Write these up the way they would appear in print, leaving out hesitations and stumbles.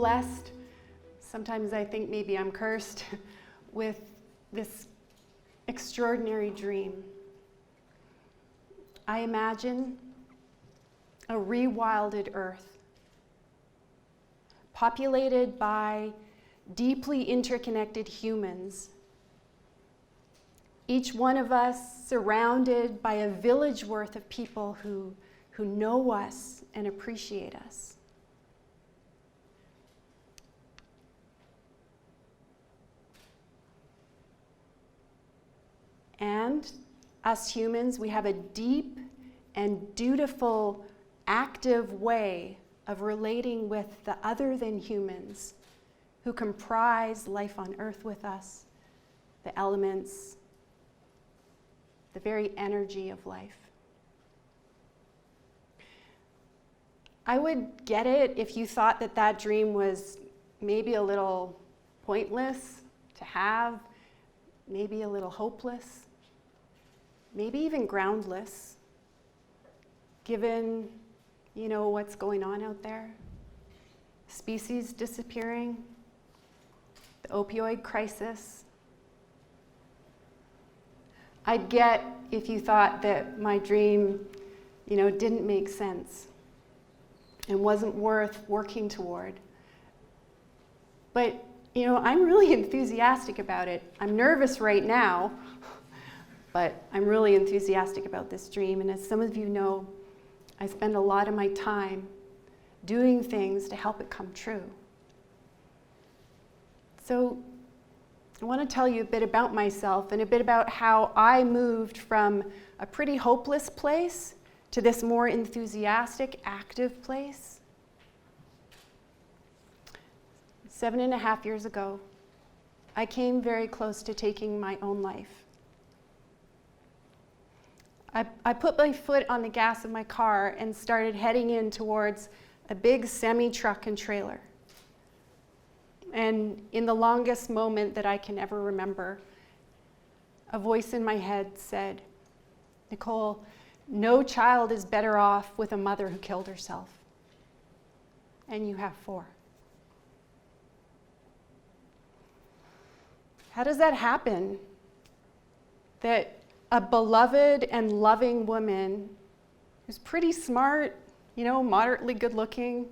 blessed, sometimes I think maybe I'm cursed, with this extraordinary dream. I imagine a rewilded earth, populated by deeply interconnected humans, each one of us surrounded by a village worth of people who know us and appreciate us. And us humans, we have a deep and dutiful, active way of relating with the other than humans who comprise life on earth with us, the elements, the very energy of life. I would get it if you thought that that dream was maybe a little pointless to have, maybe a little hopeless, maybe even groundless, given, what's going on out there. Species disappearing, the opioid crisis. I'd get if you thought that my dream, didn't make sense and wasn't worth working toward. But, I'm really enthusiastic about it. I'm nervous right now, but I'm really enthusiastic about this dream. And as some of you know, I spend a lot of my time doing things to help it come true. So I want to tell you a bit about myself and a bit about how I moved from a pretty hopeless place to this more enthusiastic, active place. 7.5 years ago, I came very close to taking my own life. I put my foot on the gas of my car and started heading in towards a big semi-truck and trailer. And in the longest moment that I can ever remember, a voice in my head said, "Nicole, no child is better off with a mother who killed herself. And you have 4. How does that happen? That a beloved and loving woman who's pretty smart, moderately good looking,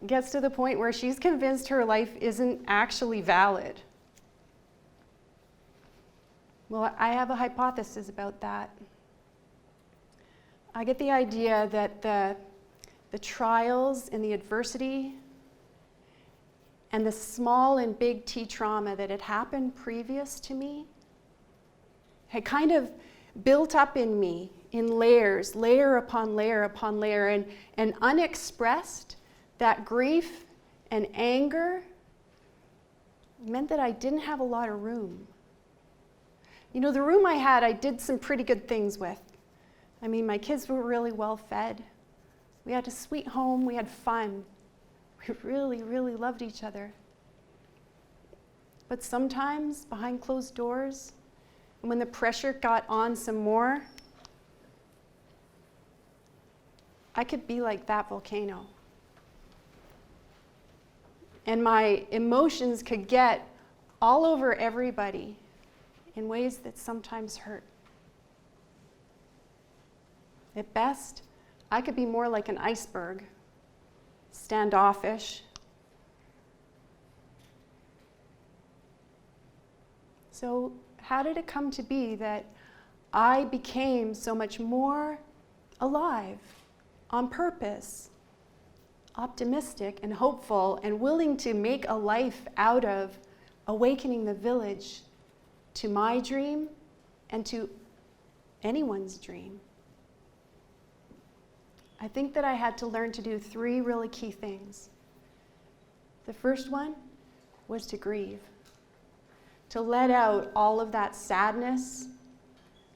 gets to the point where she's convinced her life isn't actually valid. Well, I have a hypothesis about that. I get the idea that the trials and the adversity and the small and big T trauma that had happened previous to me had kind of built up in me in layers, layer upon layer upon layer, and unexpressed, that grief and anger meant that I didn't have a lot of room. The room I had, I did some pretty good things with. My kids were really well fed. We had a sweet home, we had fun. We really, really loved each other. But sometimes, behind closed doors, and when the pressure got on some more, I could be like that volcano. And my emotions could get all over everybody in ways that sometimes hurt. At best, I could be more like an iceberg, standoffish. So how did it come to be that I became so much more alive, on purpose, optimistic and hopeful, and willing to make a life out of awakening the village to my dream and to anyone's dream? I think that I had to learn to do 3 really key things. The first one was to grieve, to let out all of that sadness,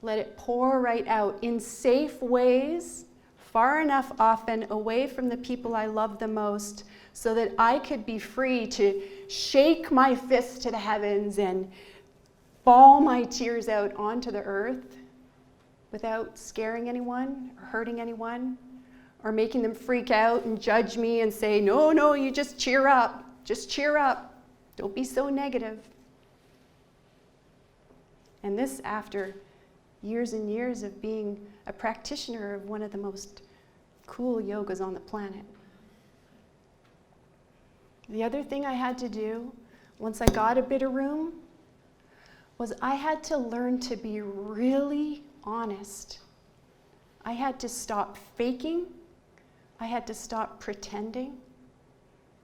let it pour right out in safe ways, far enough often away from the people I love the most, so that I could be free to shake my fist to the heavens and bawl my tears out onto the earth without scaring anyone or hurting anyone or making them freak out and judge me and say, no, you just cheer up. Just cheer up. Don't be so negative. And this after years and years of being a practitioner of one of the most cool yogas on the planet. The other thing I had to do once I got a bit of room was I had to learn to be really honest. I had to stop faking. I had to stop pretending.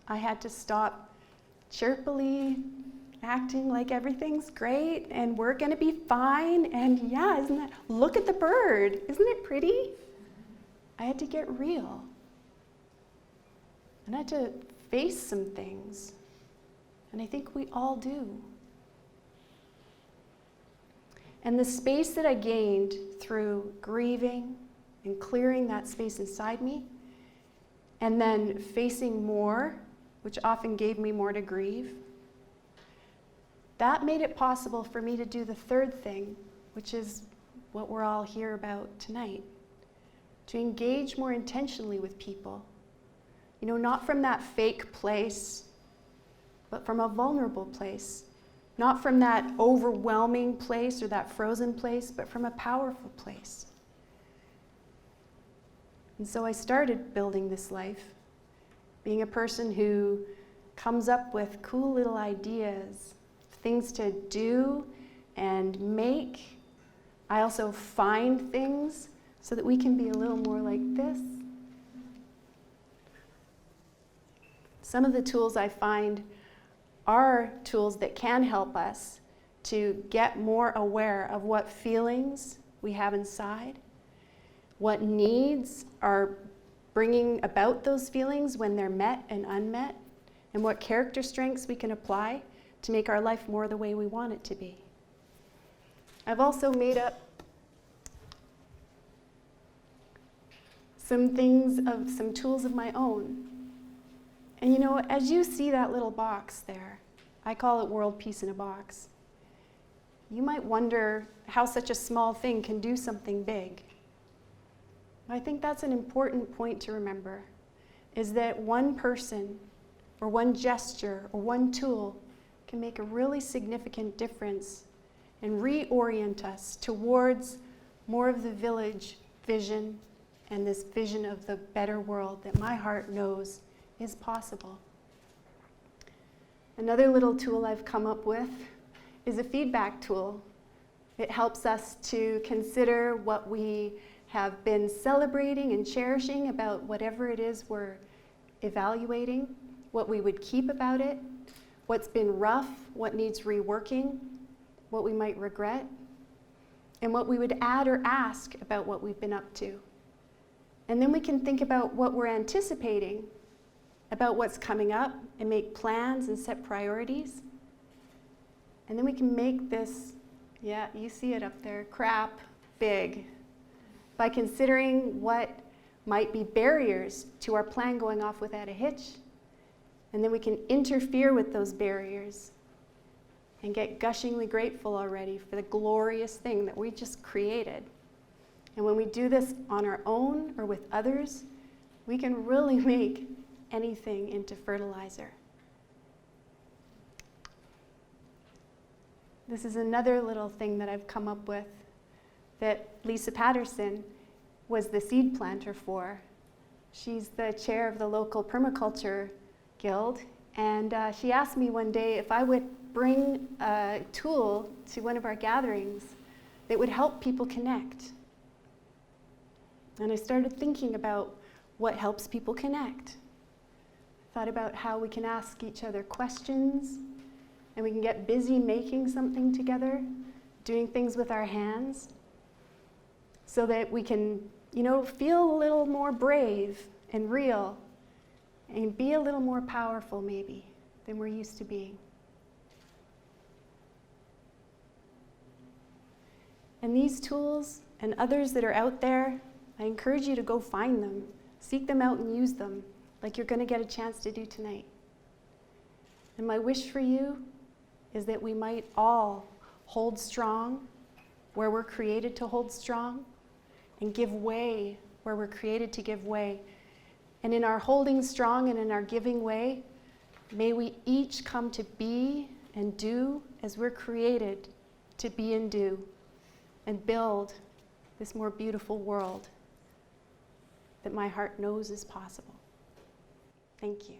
I had to stop chirpily acting like everything's great and we're gonna be fine, and yeah, look at the bird, isn't it pretty? I had to get real. And I had to face some things, and I think we all do. And the space that I gained through grieving and clearing that space inside me, and then facing more, which often gave me more to grieve, that made it possible for me to do the third thing, which is what we're all here about tonight, to engage more intentionally with people. You know, not from that fake place, but from a vulnerable place. Not from that overwhelming place or that frozen place, but from a powerful place. And so I started building this life, being a person who comes up with cool little ideas, things to do and make. I also find things so that we can be a little more like this. Some of the tools I find are tools that can help us to get more aware of what feelings we have inside, what needs are bringing about those feelings when they're met and unmet, and what character strengths we can apply to make our life more the way we want it to be. I've also made up some tools of my own. And you know, as you see that little box there, I call it World Peace in a Box. You might wonder how such a small thing can do something big. I think that's an important point to remember, is that one person or one gesture or one tool can make a really significant difference and reorient us towards more of the village vision and this vision of the better world that my heart knows is possible. Another little tool I've come up with is a feedback tool. It helps us to consider what we have been celebrating and cherishing about whatever it is we're evaluating, what we would keep about it, what's been rough, what needs reworking, what we might regret, and what we would add or ask about what we've been up to. And then we can think about what we're anticipating, about what's coming up, and make plans and set priorities. And then we can make this, yeah, you see it up there, crap big, by considering what might be barriers to our plan going off without a hitch. And then we can interfere with those barriers and get gushingly grateful already for the glorious thing that we just created. And when we do this on our own or with others, we can really make anything into fertilizer. This is another little thing that I've come up with that Lisa Patterson was the seed planter for. She's the chair of the local permaculture guild, and she asked me one day if I would bring a tool to one of our gatherings that would help people connect. And I started thinking about what helps people connect. Thought about how we can ask each other questions, and we can get busy making something together, doing things with our hands, so that we can, you know, feel a little more brave and real and be a little more powerful maybe than we're used to being. And these tools and others that are out there, I encourage you to go find them, seek them out and use them like you're going to get a chance to do tonight. And my wish for you is that we might all hold strong where we're created to hold strong and give way where we're created to give way. And in our holding strong and in our giving way, may we each come to be and do as we're created to be and do, and build this more beautiful world that my heart knows is possible. Thank you.